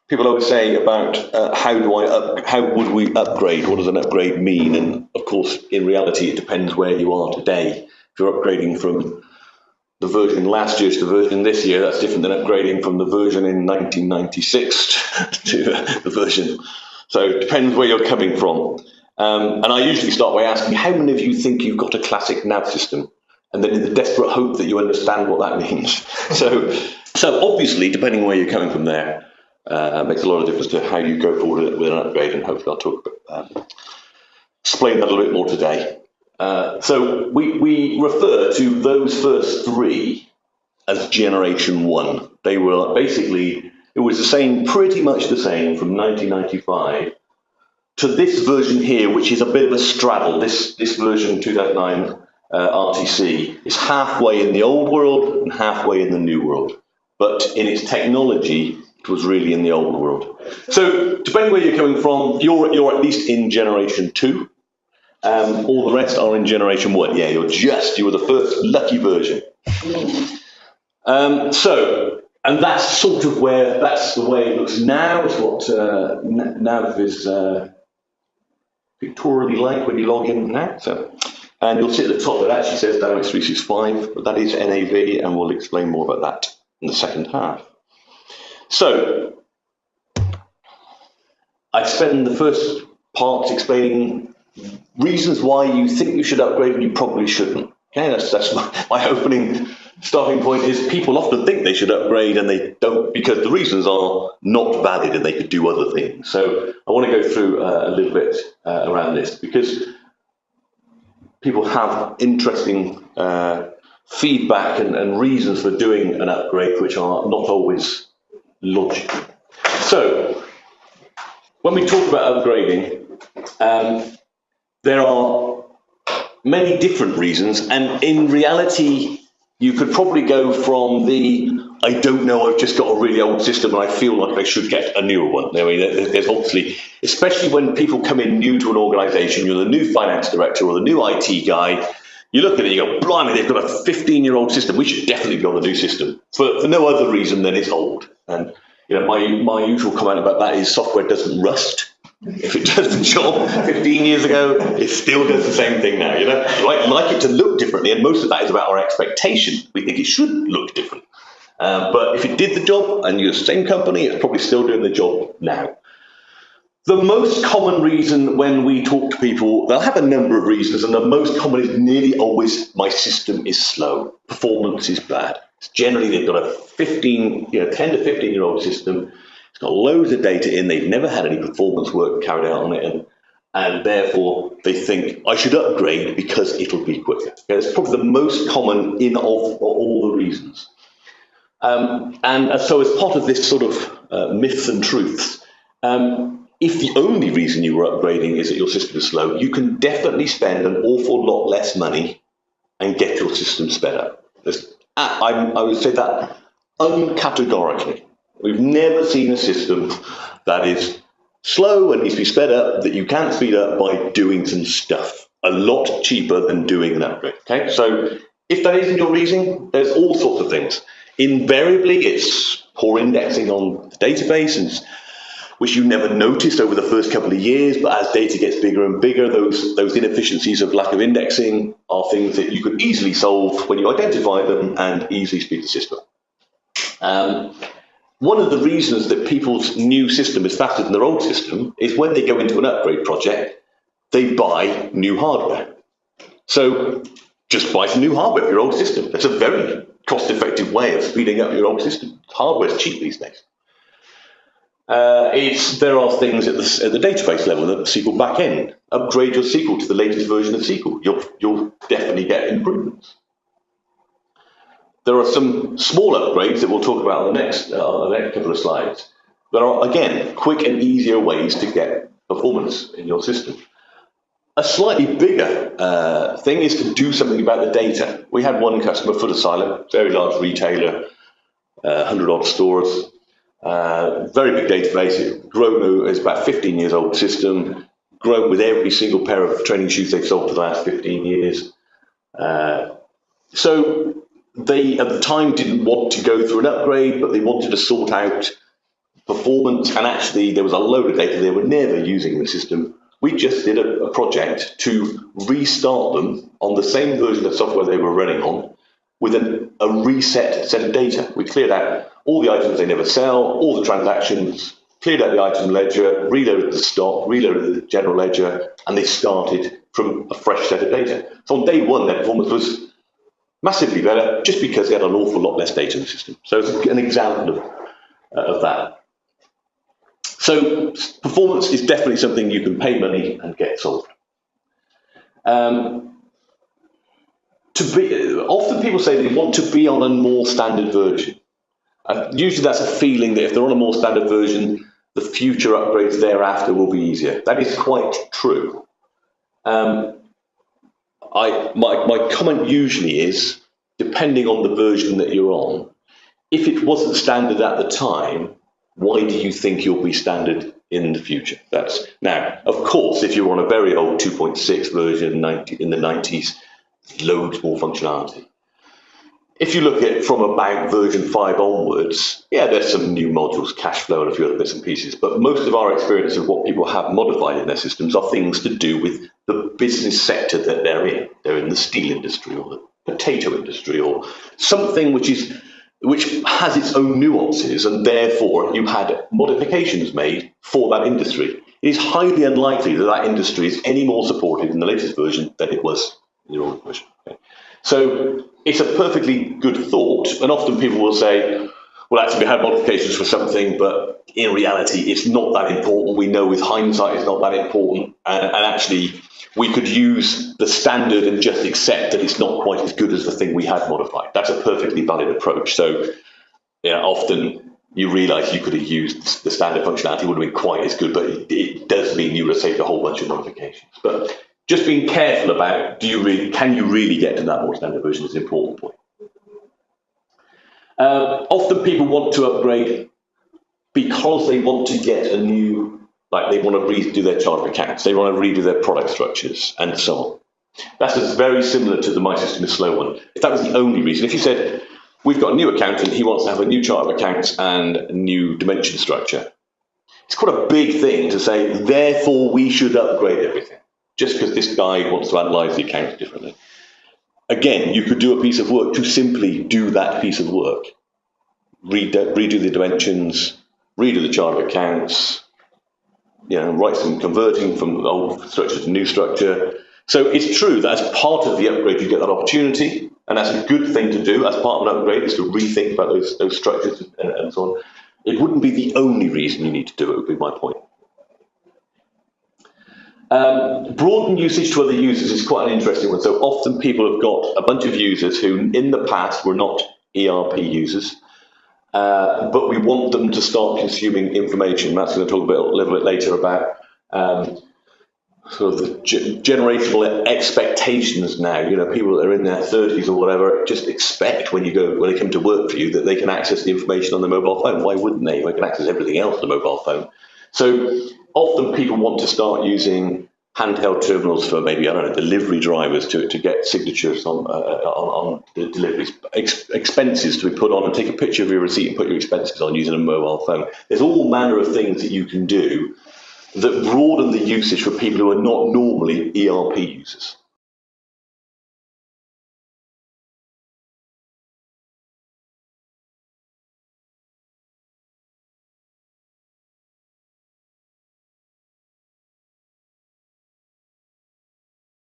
people always say about how would we upgrade? What does an upgrade mean? And of course, in reality, it depends where you are today. If you're upgrading from the version last year to the version this year, that's different than upgrading from the version in 1996 to the version. So it depends where you're coming from. And I usually start by asking, how many of you think you've got a classic nav system? And then in the desperate hope that you understand what that means. So obviously, depending where you're coming from there, makes a lot of difference to how you go forward with an upgrade, and hopefully I'll explain that a little bit more today. So we refer to those first three as Generation 1. They were basically, it was the same, pretty much the same from 1995 to this version here, which is a bit of a straddle. This version 2009 RTC is halfway in the old world and halfway in the new world. But in its technology, it was really in the old world. So depending where you're coming from, you're at least in Generation 2. All the rest are in Generation 1. Yeah, you were the first lucky version. And that's sort of that's the way it looks now. It's what nav is pictorially like when you log in now. And you'll see at the top it actually says Dynamics 365, but that is NAV, and we'll explain more about that in the second half. So I spend the first part explaining reasons why you think you should upgrade and you probably shouldn't. Okay, that's my opening starting point. Is people often think they should upgrade and they don't, because the reasons are not valid and they could do other things. So I want to go through a little bit around this, because people have interesting feedback and reasons for doing an upgrade which are not always logical. So when we talk about upgrading, there are many different reasons, and in reality, you could probably go from I don't know, I've just got a really old system and I feel like I should get a newer one. I mean, there's obviously, especially when people come in new to an organization, you're the new finance director or the new IT guy, you look at it, you go, blimey, they've got a 15-year-old system. We should definitely be on the new system for no other reason than it's old. And my usual comment about that is software doesn't rust. If it does the job 15 years ago, it still does the same thing now. Like it to look differently, and most of that is about our expectation. We think it should look different. But if it did the job and you're the same company, it's probably still doing the job now. The most common reason when we talk to people, they'll have a number of reasons, and the most common is nearly always, my system is slow, performance is bad. It's generally, they've got a 10 to 15-year-old system. It's got loads of data in. They've never had any performance work carried out on it, and therefore they think I should upgrade because it'll be quicker. Okay, it's probably the most common of all the reasons. And so as part of this sort of myths and truths, if the only reason you were upgrading is that your system is slow, you can definitely spend an awful lot less money and get your system sped up. I would say that uncategorically. We've never seen a system that is slow and needs to be sped up that you can't speed up by doing some stuff a lot cheaper than doing an upgrade. Okay, so if that isn't your reason, there's all sorts of things. Invariably, it's poor indexing on the database, which you never noticed over the first couple of years, but as data gets bigger and bigger, those inefficiencies of lack of indexing are things that you could easily solve when you identify them and easily speed the system. One of the reasons that people's new system is faster than their old system is when they go into an upgrade project, they buy new hardware. So just buy some new hardware for your old system. That's a very cost-effective way of speeding up your old system. Hardware's cheap these days. There are things at the database level, the SQL backend. Upgrade your SQL to the latest version of SQL. You'll definitely get improvements. There are some small upgrades that we'll talk about on the next couple of slides. There are, again, quick and easier ways to get performance in your system. A slightly bigger thing is to do something about the data. We had one customer, Foot Asylum, very large retailer, 100-odd stores, very big database, grown, it's about 15 years old system, grown with every single pair of training shoes they've sold for the last 15 years. So they, at the time, didn't want to go through an upgrade, but they wanted to sort out performance, and actually there was a load of data they were never using in the system. We just did a project to restart them on the same version of software they were running on with a reset set of data. We cleared out all the items they never sell, all the transactions, cleared out the item ledger, reloaded the stock, reloaded the general ledger, and they started from a fresh set of data. So on day one, their performance was massively better just because they had an awful lot less data in the system. So it's an example of that. So performance is definitely something you can pay money and get solved. Often people say they want to be on a more standard version. Usually that's a feeling that if they're on a more standard version, the future upgrades thereafter will be easier. That is quite true. My comment usually is, depending on the version that you're on, if it wasn't standard at the time, why do you think you'll be standard in the future? Now, of course, if you're on a very old 2.6 version in the 90s, loads more functionality. If you look at from about version 5 onwards, yeah, there's some new modules, cash flow, and a few other bits and pieces, but most of our experience of what people have modified in their systems are things to do with the business sector that they're in. They're in the steel industry or the potato industry or something which has its own nuances, and therefore you had modifications made for that industry. It is highly unlikely that that industry is any more supported in the latest version than it was in the older version. Okay? So it's a perfectly good thought, and often people will say, well, actually we had modifications for something, but in reality it's not that important. We know with hindsight it's not that important, and actually we could use the standard and just accept that it's not quite as good as the thing we had modified. That's a perfectly valid approach. So often you realise you could have used the standard functionality, would have been quite as good, but it does mean you would have saved a whole bunch of modifications. But just being careful about can you really get to that more standard version is an important point. Often people want to upgrade because they want to get a new, like they want to redo their chart of accounts, they want to redo their product structures, and so on. That's very similar to the My System is Slow one. If that was the only reason, if you said, we've got a new accountant, he wants to have a new chart of accounts and a new dimension structure, it's quite a big thing to say, therefore we should upgrade everything, just because this guy wants to analyse the accounts differently. Again, you could do a piece of work to simply do that piece of work. Redo the dimensions, redo the chart of accounts, write some converting from the old structure to new structure. So it's true that as part of the upgrade, you get that opportunity, and that's a good thing to do as part of an upgrade, is to rethink about those structures and so on. It wouldn't be the only reason you need to do it, would be my point. Broaden usage to other users is quite an interesting one. So often people have got a bunch of users who in the past were not ERP users, but we want them to start consuming information. Matt's going to talk a little bit later about sort of the generational expectations now. People that are in their 30s or whatever just expect when they come to work for you that they can access the information on their mobile phone. Why wouldn't they? They can access everything else on the mobile phone. So often people want to start using handheld terminals for maybe, delivery drivers to get signatures on the deliveries, expenses to be put on, and take a picture of your receipt and put your expenses on using a mobile phone. There's all manner of things that you can do that broaden the usage for people who are not normally ERP users.